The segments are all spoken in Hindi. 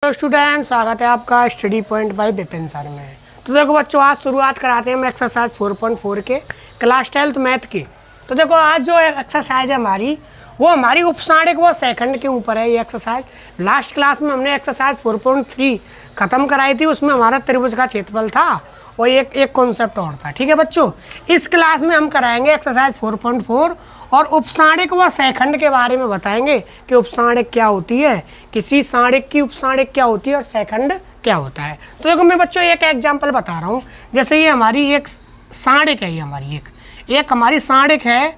स्टूडेंट, स्वागत है आपका study point by Vipin sir में। तो देखो बच्चों, आज शुरुआत कराते हैं हम एक्सरसाइज 4.4 के क्लास 12th मैथ की। तो देखो आज जो एक्सरसाइज है हमारी, वो हमारी उपसाणिक व सेकंड के ऊपर है। ये एक्सरसाइज लास्ट क्लास में हमने एक्सरसाइज 4.3 खत्म कराई थी। उसमें हमारा त्रिभुज का क्षेत्रफल था और एक कॉन्सेप्ट और था। ठीक है बच्चों, इस क्लास में हम कराएंगे एक्सरसाइज 4.4 और उपसाणिक व सेकंड के बारे में बताएंगे कि उपसाणिक क्या होती है, किसी साणिक की उपसाणिक क्या होती है और सेकंड क्या होता है। तो देखो मैं बच्चों एक एग्जांपल बता रहा हूँ। जैसे ये हमारी एक साणिक है, ये हमारी एक हमारी साणिक है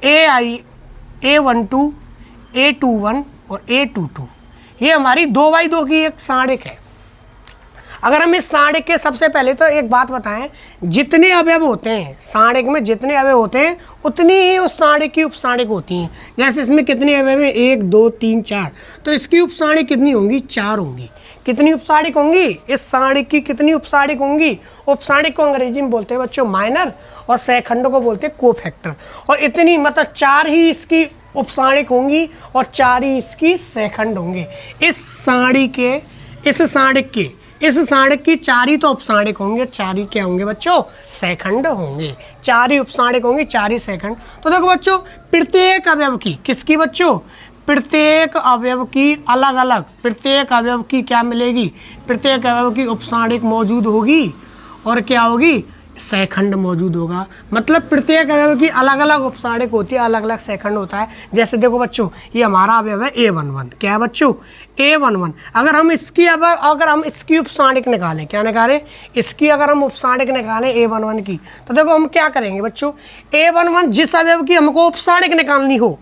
A12, A21 और A22। ये हमारी 2x2 की एक साणिक है। अगर हम इस साणिक के सबसे पहले तो एक बात बताएं, जितने अवयव होते हैं साणिक में, जितने अवयव होते हैं उतनी ही उस साणिक की उपसाणिक होती हैं। जैसे इसमें कितने अवयव हैं, 1 2 3 4, तो इसकी उपसाणिक कितनी होंगी, 4 होंगी। कितनी उपसाणिक होंगी, इस साणिक की कितनी उपसाणिक होंगी। उपसाणिक को अंग्रेजी में बोलते हैं बच्चों माइनर और सेकंड को बोलते हैं कोफैक्टर। और इतनी मतलब 4 ही इसकी उपसाणिक होंगी और 4 ही इसकी सेकंड होंगे। इस साणिक की 4 ही तो उपसाणिक होंगे, 4 ही क्या होंगे बच्चों, सेकंड होंगे। 4 ही उपसाणिक होंगे, 4 ही सेकंड। तो देखो बच्चों, प्रत्येक अवयव की, किसकी बच्चों, प्रत्येक अवयव की अलग अलग, प्रत्येक अवयव की क्या मिलेगी, प्रत्येक अवयव की उपसाणिक मौजूद होगी और क्या होगी, सेकंड मौजूद होगा। मतलब प्रत्येक अवयव की अलग अलग उपसाणिक होती है, अलग अलग सेकंड होता है। जैसे देखो बच्चों, ये हमारा अवयव है A11। क्या है बच्चों, A11। अगर हम इसकी उपसाणिक निकालें, क्या निकालें, इसकी अगर हम उपसाणिक निकालें A11 की, तो देखो हम क्या करेंगे बच्चों, A11 जिस अवयव की हमको उपसाणिक निकालनी हो,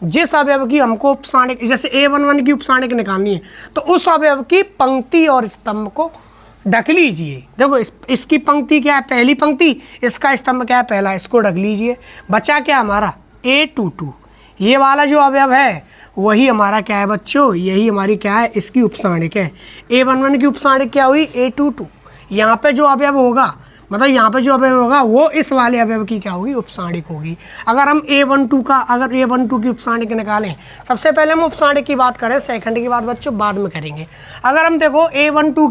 जिस अवयव की हमको उपसाणिक, जैसे A11 की उपसाणिक निकालनी है, तो उस अवयव की पंक्ति और स्तंभ को ढक लीजिए। देखो इसकी पंक्ति क्या है, पहली पंक्ति, इसका स्तंभ क्या है, पहला, इसको ढक लीजिए। बचा क्या हमारा, A22। ये वाला जो अवयव है वही हमारा क्या है बच्चों, यही हमारी क्या है, इसकी उपसाणिक है। A11 की उपसाणिक क्या हुई, A22। यहाँ पे जो अवयव होगा, मतलब यहाँ पे जो अवयव होगा वो इस वाले अवयव की क्या होगी, उपसाणिक होगी। अगर हम A12 की उपसाणिक निकालें, सबसे पहले हम उपसाणिक की बात करें, सेकंड की बात बच्चों बाद में करेंगे। अगर हम देखो A12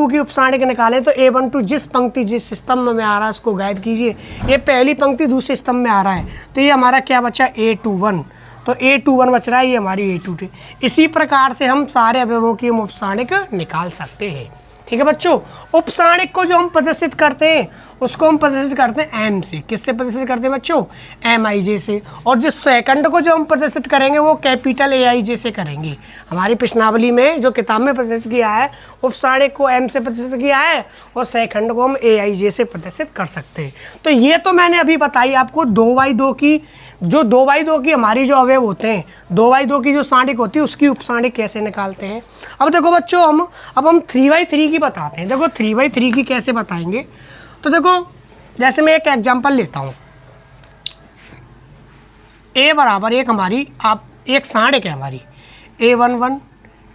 की उपसाणिक निकालें, तो A12 जिस पंक्ति जिस स्तंभ में आ रहा है उसको गायब कीजिए। ये पहली पंक्ति दूसरे स्तंभ में आ रहा है, तो ये हमारा क्या बचा, A21। तो A21 बच रहा है, ये हमारी A22। इसी प्रकार से हम सारे अवयवों की हम उपसाणिक निकाल सकते हैं। ठीक है बच्चों, उपसाणिक को जो हम प्रदर्शित करते हैं उसको हम प्रदर्शित करते हैं M से। किससे प्रदर्शित करते हैं बच्चों, MIJ से। और जिस सेकंड को जो हम प्रदर्शित करेंगे वो कैपिटल AIJ से करेंगे। हमारी प्रश्नावली में जो किताब में प्रदर्शित किया है, उपसाणिक को M से प्रदर्शित किया है और सेकंड को हम AIJ से प्रदर्शित कर सकते हैं। तो ये तो मैंने अभी बताई आपको 2x2 की, जो 2x2 की हमारी जो अवयव होते हैं, 2x2 की जो साणिक होती है उसकी उपसाणिक कैसे निकालते हैं। अब देखो बच्चों, हम 3x3 की बताते हैं। देखो 3x3 की कैसे बताएंगे, तो देखो जैसे मैं एक एग्जांपल लेता हूँ। A बराबर एक हमारी एक साणिक है हमारी, A11,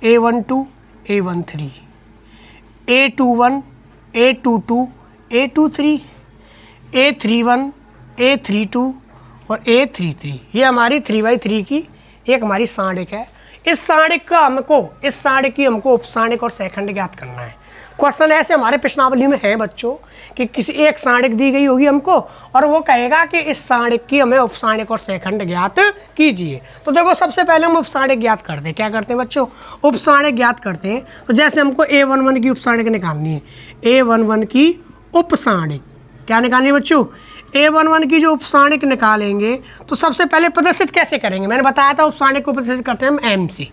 A12, A13, A21, A22, A23, A31, A32 और A33। ये हमारी 3x3 की एक हमारी साणिक है। इस साणिक की हमको उपसाणिक और सेकंड ज्ञात करना है। क्वेश्चन ऐसे हमारे प्रश्नावली में है बच्चों कि किसी एक साणिक दी गई होगी हमको और वो कहेगा कि इस साणिक की हमें उपसाणिक और सेकंड ज्ञात कीजिए। तो देखो सबसे पहले हम उपसाणिक ज्ञात करते हैं। क्या करते हैं बच्चों, उपसाणिक ज्ञात करते हैं। तो जैसे हमको A11 की उपसाणिक निकालनी है, A11 की उपसाणिक क्या निकालनी है बच्चों, A11 की जो उपसाणिक निकालेंगे तो सबसे पहले प्रदर्शित कैसे करेंगे, मैंने बताया था उपसाणिक को प्रदर्शित करते हैं हम M से।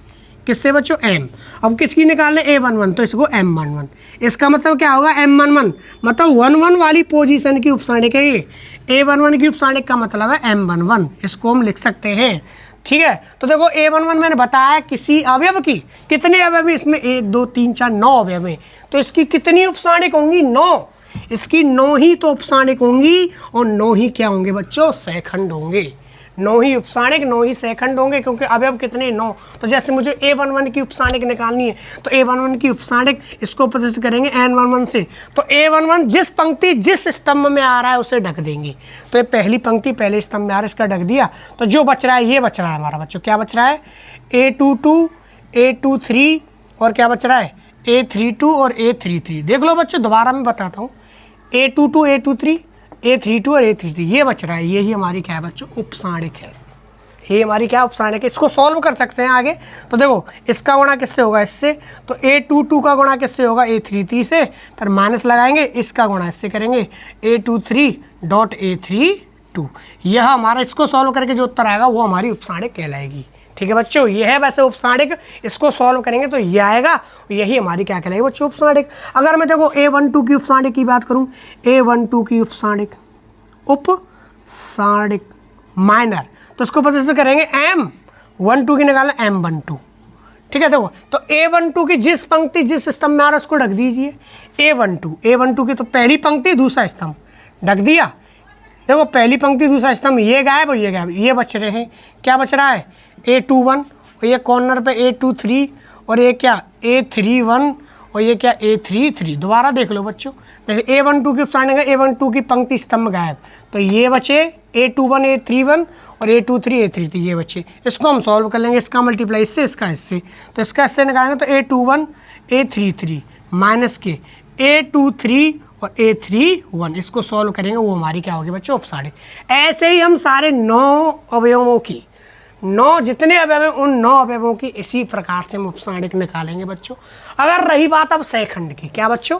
किससे बच्चों, M। अब किसकी निकालने, A11, तो इसको M11। इसका मतलब क्या होगा, M11 मतलब 11 वाली पोजीशन की उपसाणिक है ये। A11 की उपसाणिक का मतलब है M11, इसको हम लिख सकते हैं। ठीक है, तो देखो A11 मैंने बताया किसी अवयव की, कितने अवयव है इसमें, 1 2 3 4 9 अवयव है, तो इसकी कितनी उपसाणिक होंगी, 9। इसकी 9 ही तो उपसाणिक होंगी और 9 ही क्या होंगे बच्चों, सेकंड होंगे। 9 ही उपसाणिक, 9 ही सेकंड होंगे, क्योंकि अवयव कितने, 9। तो जैसे मुझे A11 की उपसाणिक निकालनी है, तो A11 की उपसाणिक इसको प्रदर्शित करेंगे N11 से। तो A11 जिस पंक्ति जिस स्तंभ में आ रहा है उसे ढक देंगे। तो ये पहली पंक्ति पहले स्तंभ में आ रहा है, इसका ढक दिया। तो जो बच रहा है ये बच रहा है हमारा बच्चों, क्या बच रहा है, A22, A23 और क्या बच रहा है A32 और A33। देख लो बच्चों, दोबारा मैं बताता हूँ, A22 A23 A32 और A33 ये बच रहा है। यही हमारी क्या है बच्चों, उपसाणिक है। ये हमारी क्या उपसाणिक है। इसको सॉल्व कर सकते हैं आगे। तो देखो इसका गुणा किससे होगा, इससे। तो A22 का गुणा किससे होगा, A33 से, फिर माइनस लगाएंगे, इसका गुणा इससे करेंगे, A23 डॉट A32। यह हमारा, इसको सॉल्व करके जो उत्तर आएगा वो हमारी उपसाणिक कहलाएगी। ठीक है बच्चों, ये है वैसे उपसाणिक, इसको सॉल्व करेंगे तो ये आएगा, यही हमारी क्या कहलाएगी बच्चों, उपसाणिक। अगर मैं देखो A12 की उपसाणिक की बात करूँ, A12 की उपसाणिक उपसाणिक माइनर, तो इसको पता से करेंगे M12 की निकालना M12। ठीक है, देखो तो A12 की जिस पंक्ति जिस स्तंभ में आ रहा है उसको ढक दीजिए। A12 की तो पहली पंक्ति दूसरा स्तंभ ढक दिया। देखो पहली पंक्ति दूसरा स्तंभ, ये गायब और ये गायब, ये बच रहे हैं। क्या बच रहा है A21 और ये कॉर्नर पे A23 और ये क्या A31 और ये क्या A33। दोबारा देख लो बच्चों, जैसे A12 की उपसाणिक है, A12 की पंक्ति स्तंभ गायब, तो ये बचे A21 A31 और A23 A33 ये बचे। इसको हम सॉल्व कर लेंगे, इसका मल्टीप्लाई इससे, इसका इससे, तो इसका इससे निकालेंगे तो A21 A33 माइनस के A23 और A31, इसको सॉल्व करेंगे, वो हमारी क्या होगी बच्चों, उपसाणिक। ऐसे ही हम सारे 9 अवयवों की, 9 जितने अवयव हैं उन 9 अवयवों की इसी प्रकार से हम उपसाणिक निकालेंगे बच्चों। अगर रही बात अब सैखंड की, क्या बच्चों,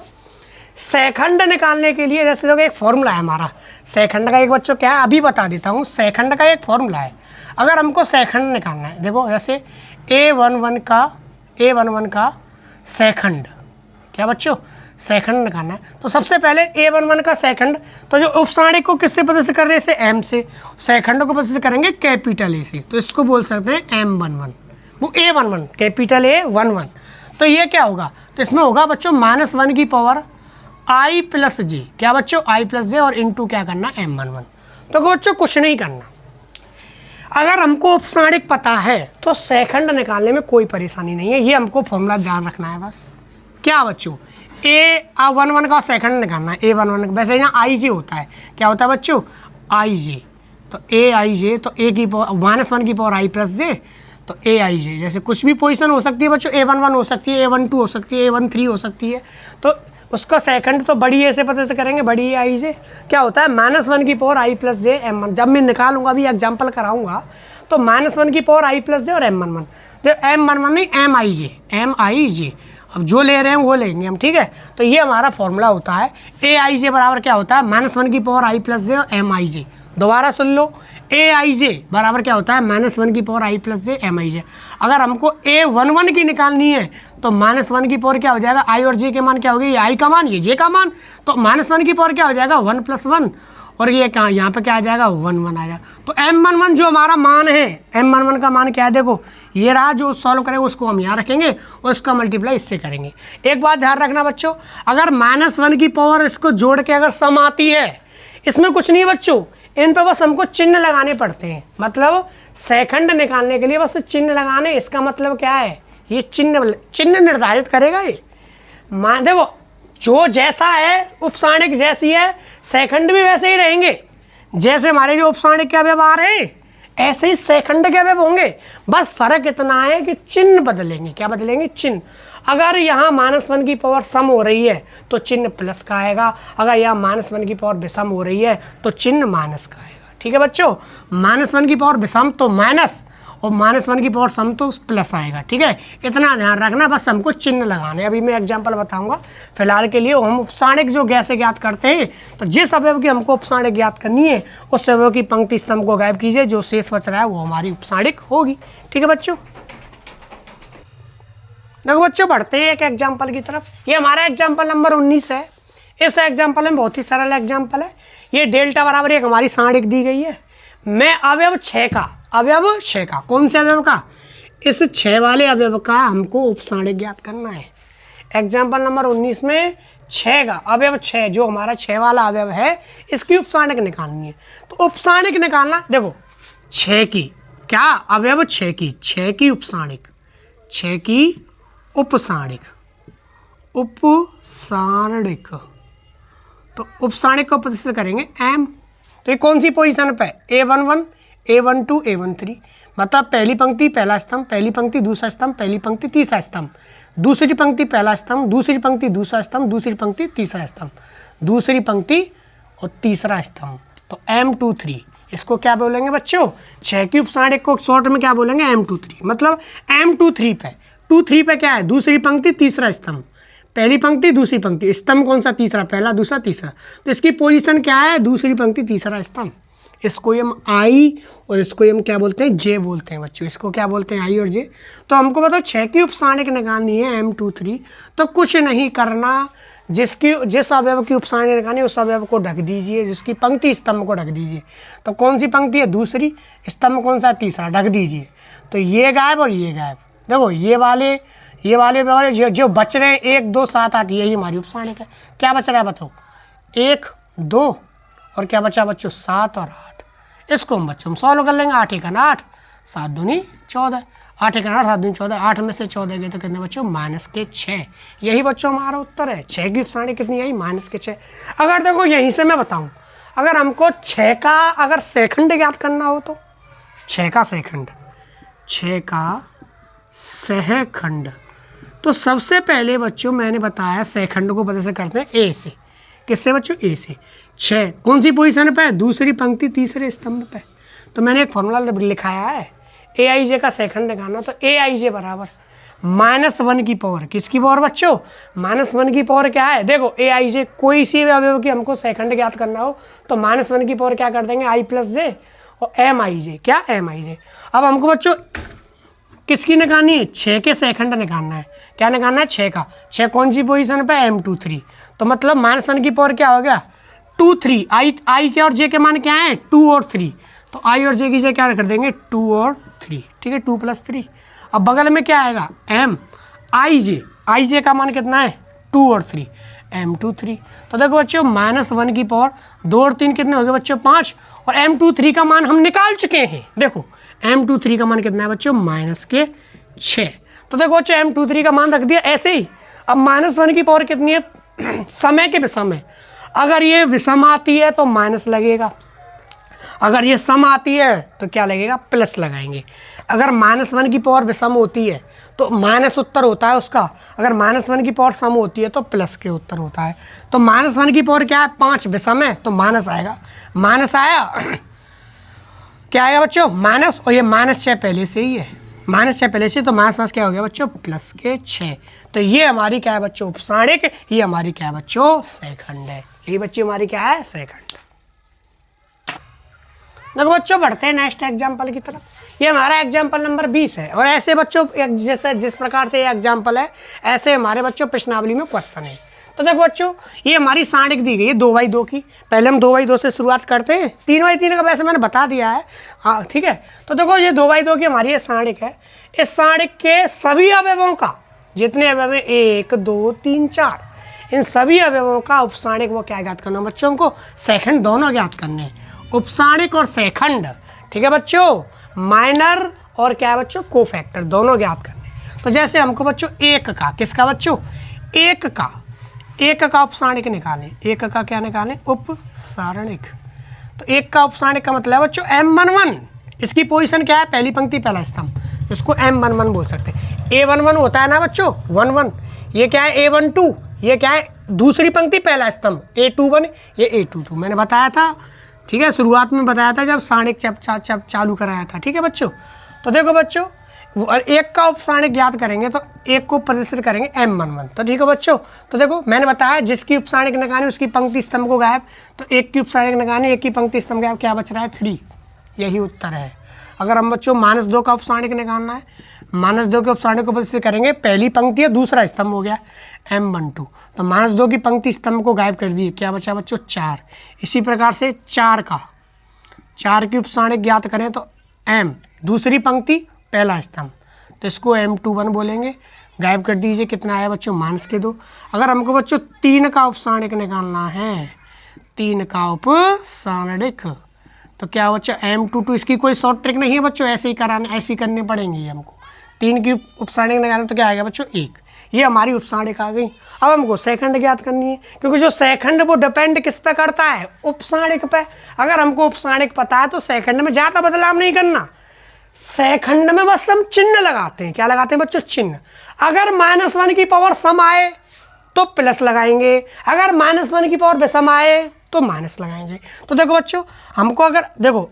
सैखंड निकालने के लिए जैसे देखो एक फॉर्मूला है हमारा सैखंड का, एक बच्चों क्या है अभी बता देता हूँ। सैखंड का एक फॉर्मूला है, अगर हमको सैखंड निकालना है, देखो जैसे A11 का सैखंड, क्या बच्चों, सैखंड निकालना है, तो सबसे पहले A11 का सैखंड, तो जो उपसाणिक को किससे पता से कर रहे हैं, से M से, सैखंड को पता से करेंगे कैपिटल A से, तो इसको बोल सकते हैं M11, वो A11 कैपिटल A11। तो ये क्या होगा, तो इसमें होगा बच्चों -1 की पावर I प्लस जे, क्या बच्चों, I प्लस जे, और इंटू क्या करना M11। तो बच्चों कुछ नहीं करना, अगर हमको उपसाणिक पता है तो सैखंड निकालने में कोई परेशानी नहीं है। ये हमको फॉर्मूला ध्यान रखना है बस। क्या बच्चों, A11 का सैखंड निकालना है, A11 वैसे यहाँ आई जे होता है, क्या होता है बच्चों, आई जे, तो ए आई जे, तो A की पावर -1 की पावर I प्लस जे, तो ए आई जे, जैसे कुछ भी पोजीशन हो सकती है बच्चों, A11 हो सकती है, A12 हो सकती है, A13 हो सकती है, तो उसका सेकंड तो बड़ी ए से पता से करेंगे, बड़ी ए आई जे, क्या होता है -1 की power I plus J M1। जब मैं निकालूंगा, अभी एग्जाम्पल कराऊंगा, तो -1 की पावर I प्लस जे और M11, जो M11 नहीं M आई जे, अब जो ले रहे हैं वो लेंगे हम, ठीक है। तो ये हमारा फॉर्मूला होता है, ए आई जे बराबर क्या होता है, -1 की पावर I प्लस जे और M आई जे। दोबारा सुन लो, ए आई जे बराबर क्या होता है, -1 की power I plus J M आई जे। अगर हमको A11 की निकालनी है तो -1 की पावर क्या हो जाएगा, I और J के मान क्या हो गए, ये I का मान, ये J का मान, तो -1 की पावर क्या हो जाएगा 1 + 1, और ये कहाँ, यहाँ पे क्या आ जाएगा 1 आ जाएगा। तो M11 जो हमारा मान है, M11 का मान क्या है, देखो ये रहा, जो सॉल्व करेंगे उसको हम यहाँ रखेंगे और इसका मल्टीप्लाई इससे करेंगे। एक बात ध्यान रखना बच्चों, अगर -1 की पावर इसको जोड़ के अगर सम आती है, इसमें कुछ नहीं बच्चों, इन पे बस हमको चिन्ह लगाने पड़ते हैं। मतलब सेकंड निकालने के लिए बस चिन्ह लगाने, इसका मतलब क्या है, ये चिन्ह निर्धारित करेगा ये। मान देखो, जो जैसा है उपसाणिक जैसी है, सेकंड भी वैसे ही रहेंगे। जैसे हमारे जो उपसाणिक के अवयव आ रहे हैं, ऐसे ही सेकंड के अवयव होंगे, बस फर्क इतना है कि चिन्ह बदलेंगे। क्या बदलेंगे, चिन्ह। अगर यहाँ -1 की पावर सम हो रही है तो चिन्ह प्लस का आएगा, अगर यहाँ -1 की पावर विषम हो रही है तो चिन्ह माइनस का आएगा। ठीक है बच्चों, -1 की पावर विषम तो माइनस, और -1 की पावर सम तो प्लस आएगा। ठीक है, इतना ध्यान रखना, बस हमको चिन्ह लगाने। अभी मैं एग्जांपल बताऊंगा। फिलहाल के लिए हम उपसाणिक जो कैसे ज्ञात करते हैं, तो जिस अवयव की हमको उपसाणिक ज्ञात करनी है, उस अवयव की पंक्ति स्तंभ को गायब कीजिए, जो शेष बच रहा है वो हमारी उपसाणिक होगी। ठीक है बच्चों, देखो बच्चों बढ़ते हैं एक एग्जाम्पल की तरफ। ये हमारा एग्जाम्पल नंबर 19 है। इस एग्जाम्पल में बहुत ही सरल एग्जाम्पल है। ये डेल्टा बराबर एक हमारी साणिक दी गई है। मैं अवयव 6 का, कौन से अवयव का, इस 6 वाले अवयव का हमको उपसाणिक ज्ञात करना है। एग्जाम्पल नंबर 19 में 6 का अवयव 6, जो हमारा 6 वाला अवयव है, इसकी उपसाणिक निकालनी है। तो उपसाणिक निकालना, देखो 6 की क्या, अवयव 6 की उपसाणिक, 6 की उपसाणिक, तो उपसाणिक को प्रतिशत करेंगे M। तो ये कौन सी पोजीशन पे, A11, A12, A13, मतलब पहली पंक्ति पहला स्तंभ, पहली पंक्ति दूसरा स्तंभ, पहली पंक्ति तीसरा स्तंभ, दूसरी पंक्ति पहला स्तंभ, दूसरी पंक्ति दूसरा स्तंभ, दूसरी पंक्ति तीसरा स्तंभ, दूसरी पंक्ति और तीसरा स्तंभ। तो M23 इसको क्या बोलेंगे बच्चों? 6 की उपसाणिक को शॉर्ट में क्या बोलेंगे? M23। मतलब M23 पे 23 पे क्या है? दूसरी पंक्ति तीसरा स्तंभ, पहली पंक्ति दूसरी पंक्ति, स्तंभ कौन सा? तीसरा, पहला दूसरा तीसरा। तो इसकी पोजीशन क्या है? दूसरी पंक्ति तीसरा स्तंभ। इसको हम आई और इसको हम क्या बोलते हैं? जे बोलते हैं बच्चों। इसको क्या बोलते हैं? आई और जे। तो हमको बताओ 6 की उपसाणिक निकालनी है M23, तो कुछ नहीं करना, जिस अवयव की उपसाणिक निकालनी उस अवयव को ढक दीजिए, जिसकी पंक्ति स्तंभ को ढक दीजिए। तो कौन सी पंक्ति है? दूसरी, स्तंभ कौन सा? तीसरा, ढक दीजिए। तो ये गायब और ये गायब। देखो ये वाले जो बच रहे हैं 1 2 7 8, यही हमारी उपसाणिक है। क्या बच रहा है बताओ? 1 2 और क्या बचा बच्चों? 7 और 8। इसको हम बच्चों हम सॉल्व कर लेंगे। 8 1 8, 7 दूनी 14, 8 1 8, 7 दूनी 14, 8 में से 14 गए तो कितने बच्चों? -6। यही बच्चों हमारा उत्तर है। 6 की उपसाणिक कितनी आई? -6। अगर देखो यहीं से मैं बताऊं, अगर हमको 6 का अगर सेकंड ज्ञात करना हो तो 6 का सेकंड, 6 का सहखंड, तो सबसे पहले बच्चों मैंने बताया सेकंड को पता से करते हैं ए से। किससे बच्चों? ए से। 6 कौन सी पोजीशन पे है? दूसरी पंक्ति तीसरे स्तंभ पे। तो मैंने एक फॉर्मूला लिखाया है, ए आई जे का सेकंड निकालना। तो ए आई जे बराबर -1 की पावर, किसकी पावर बच्चों? -1 की पावर क्या है? देखो ए आई जे, कोई सी भी अवयव की हमको सेकंड ज्ञात करना हो तो -1 की पावर क्या कर देंगे? आई प्लस जे और एम आई जे। क्या? एम आई जे। अब हमको बच्चों किसकी निकालनी है? 6 के सेकंड निकालना है। क्या निकालना है? 6 का। 6 कौन सी पोजीशन पे? M23। तो मतलब -1 की पावर क्या हो गया? 2 3। आई के और जे के मान क्या है? 2 और 3। तो आई और जे की जगह क्या कर देंगे? 2 और 3। ठीक है, 2 + 3। अब बगल में क्या आएगा? M आई जे का मान कितना है? 2 और 3, M23। तो देखो बच्चों -1 की पावर 2 और 3 कितने हो गए बच्चों? 5। और M23 का मान हम निकाल चुके हैं। देखो M23 का मान कितना है बच्चों? -6। तो देखो बच्चों M23 का मान रख दिया ऐसे ही। अब -1 की पावर कितनी है? समय के विषम है। अगर ये विषम आती है तो माइनस लगेगा, अगर ये सम आती है तो क्या लगेगा? प्लस लगाएंगे। अगर -1 की पावर विषम होती है तो माइनस उत्तर होता है उसका, अगर -1 की पावर सम होती है तो प्लस के उत्तर होता है। तो -1 की पावर क्या है? 5 विषम है तो माइनस आएगा। माइनस आया क्या आएगा बच्चों? माइनस, और ये -6 पहले से ही है, -6 पहले से, तो माइनस क्या हो गया बच्चों? +6। तो ये हमारी क्या है बच्चों? उपसाणिक। ये हमारी क्या है बच्चों? सेकंड है। यही बच्चों हमारी क्या है? सेकंड। देखो बच्चों बढ़ते हैं नेक्स्ट एग्जाम्पल की तरफ। ये हमारा एग्जाम्पल नंबर 20 है। और ऐसे बच्चों जैसे जिस प्रकार से ये एग्जाम्पल है ऐसे हमारे बच्चों प्रश्नावली में क्वेश्चन है। तो देखो बच्चों ये हमारी साणिक दी गई है 2/2 की। पहले हम 2/2 से शुरुआत करते हैं। 3/3 का वैसे मैंने बता दिया है, हाँ ठीक है। तो देखो ये 2/2 की हमारी ये साणिक है। इस साणिक के सभी अवयवों का, जितने अवयव 1 2 3 4, इन सभी अवयवों का उपसाणिक वो क्या ज्ञात करना बच्चों? हमको सेकंड दोनों ज्ञात करने हैं, उपसाणिक और सेकंड। ठीक है बच्चों, माइनर और क्या है बच्चों? कोफैक्टर, दोनों ज्ञात करने। तो जैसे हमको बच्चों 1 का, किसका बच्चों? 1 का उपसाणिक निकालें। 1 का क्या निकालें? उपसारणिक। तो 1 का उपसाणिक का मतलब है बच्चों M11। इसकी पोजीशन क्या है? पहली पंक्ति पहला स्तंभ, इसको M11 बोल सकते हैं। A11 होता है ना बच्चों 11, ये क्या है? A12, ये क्या है? दूसरी पंक्ति पहला स्तंभ। A21, ये A22 मैंने बताया था, ठीक है, शुरुआत में बताया था जब साणिक चालू कराया था। ठीक है बच्चों। तो देखो बच्चों 1 का उपसाणिक ज्ञात करेंगे तो 1 को प्रदर्शित करेंगे M11। तो ठीक है बच्चों। तो देखो मैंने बताया जिसकी उपसाणिक निकालनी उसकी पंक्ति स्तंभ को गायब, तो 1 की उपसाणिक निकालनी, 1 की पंक्ति स्तंभ गायब, क्या बच रहा है? 3। यही उत्तर है। अगर हम बच्चों -2 का उपसाणिक निकालना है, -2 के उपसाणिक को प्रदर्शित करेंगे, पहली पंक्ति है दूसरा स्तंभ हो गया M12, तो -2 की पंक्ति स्तंभ को गायब कर दिए, क्या बचा बच्चों? 4। इसी प्रकार से 4 की उपसाणिक ज्ञात करें तो M, दूसरी पंक्ति पहला स्तंभ, तो इसको M21 बोलेंगे, गायब कर दीजिए। कितना आया बच्चों? -2। अगर हमको बच्चों 3 का उपसाणिक निकालना है, 3 का उपसाणिक, तो क्या बच्चों? M22। इसकी कोई शॉर्ट ट्रिक नहीं है बच्चों, ऐसे ही करनी पड़ेंगी हमको। 3 की उपसाणिक निकालना तो क्या आएगा बच्चों? 1। ये हमारी उपसाणिक आ गई। अब हमको सेकंड ज्ञात करनी है, क्योंकि जो सेकंड वो डिपेंड किस पे करता है? उपसाणिक पे। अगर हमको उपसाणिक पता है तो सेकंड में ज़्यादा बदलाव नहीं करना, सेकंड में बस हम चिन्ह लगाते हैं। क्या लगाते हैं बच्चों? चिन्ह। अगर -1 की पावर सम आए तो प्लस लगाएंगे, अगर -1 की पावर विषम आए तो माइनस लगाएंगे। तो देखो बच्चों, हमको अगर देखो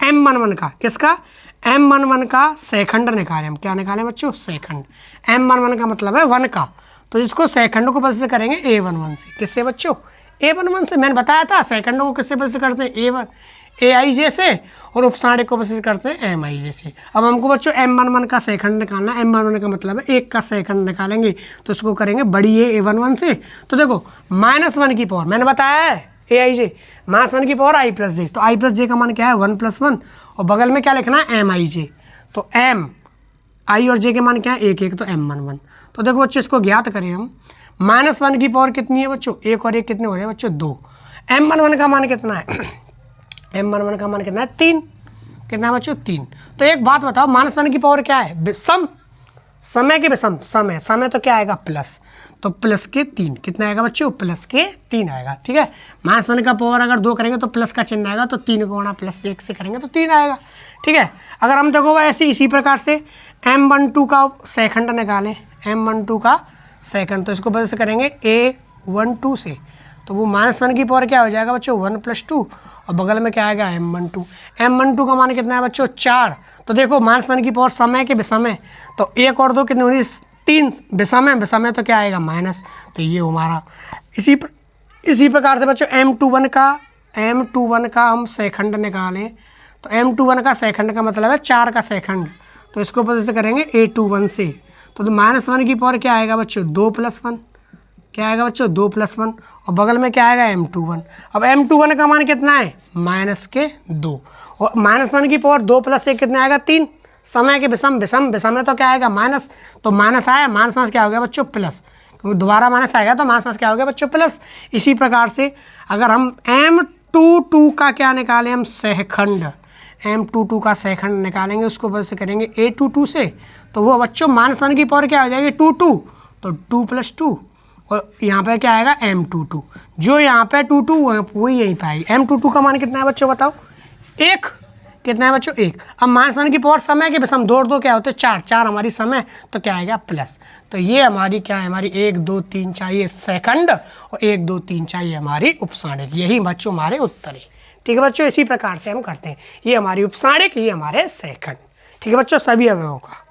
M11 का, किसका? M11 का सेकंड निकालें हम। क्या निकालें बच्चों? सेकंड। M11 का मतलब है 1 का, तो इसको सेकंड को बस से करेंगे A11 से। किससे बच्चों? A11 से। मैंने बताया था सेकंड को किससे बस करते हैं? AIJ से, और उपसाणिक को बस करते हैं MIJ से। अब हमको बच्चों M11 का सेकंड निकालना है। M11 का मतलब है 1 का सेकंड निकालेंगे, तो इसको करेंगे बड़ी A11 से। तो देखो -1 की पावर, मैंने बताया है AIJ, -1 की पावर I+J, तो I+J का मान क्या है? 1 + 1, और बगल में क्या लिखना है? MIJ। तो M, I और J के मान क्या है? 1 1, तो M11। तो देखो बच्चों, इसको ज्ञात करें हम। -1 की पावर कितनी है बच्चों? 1 और 1 कितने हो रहे हैं बच्चों? 2। M11 का मान कितना है? M11 का मान कितना है? 3। कितना है बच्चों? 3। तो एक बात बताओ, -1 की पावर क्या है? विषम, समय के विषम, समय, समय तो क्या आएगा? प्लस, तो प्लस के 3। कितना आएगा बच्चों? प्लस के 3 आएगा। ठीक है, -1 का पावर अगर 2 करेंगे तो प्लस का चिन्ह आएगा, तो 3 को गुणा +1 से करेंगे तो 3 आएगा। ठीक है, अगर हम देखो ऐसे इसी प्रकार से M12 का सेकंड निकालें, M12 का सेकंड, तो इसको बस से करेंगे A12 से, तो वो -1 की पावर क्या हो जाएगा बच्चों? 1 + 2, और बगल में क्या आएगा? M12। M12 का मान कितना है बच्चों? 4। तो देखो -1 की पावर समय के विषम है, तो 1 और 2 कितने होंगे? 3। विषम है, विषम है तो क्या आएगा? माइनस। तो ये हमारा इसी प्रकार से बच्चों M21 का हम सेकंड निकालें, तो M21 का सेकंड का मतलब है 4 का सेकंड, तो इसको ऊपर से करेंगे A21 से। तो -1 की पावर क्या आएगा बच्चों? 2 + 1। क्या आएगा बच्चों? 2 + 1, और बगल में क्या आएगा? M21। अब M21 का मान कितना है? -2, और -1 की पावर 2 + 1 कितना आएगा? 3। समय के विषम, विषम, विषम है तो क्या आएगा? माइनस, तो माइनस आया, माइनस क्या हो गया बच्चों? प्लस, क्योंकि दोबारा माइनस आएगा तो माइनस क्या हो गया बच्चों? प्लस। इसी प्रकार से अगर हम M22 का क्या निकालें हम? सेकंड। M22 का सेकंड निकालेंगे, उसको बस करेंगे A22 से, तो वो बच्चों -1 की पावर क्या हो जाएगी? 2 तो 2 + 2, और यहाँ पे क्या आएगा? M22। जो यहाँ पे 2 वही यहीं पे आएगी। M22 का मान कितना है बच्चों? बताओ। 1। कितना है बच्चों? 1। अब -1 की पावर समय के विषम, 2 और 2 क्या होते हैं? 4। 4 हमारी समय, तो क्या आएगा? प्लस। तो ये हमारी क्या है? हमारी 1 2 3 चाहिए सेकंड, और 1 2 3 चाहिए हमारी उपसाणिक। यही बच्चों हमारे उत्तर है। ठीक है बच्चों, इसी प्रकार से हम करते हैं। ये हमारी उपसाणिक, ये हमारे सेकंड। ठीक है बच्चों, सभी अवयवों का।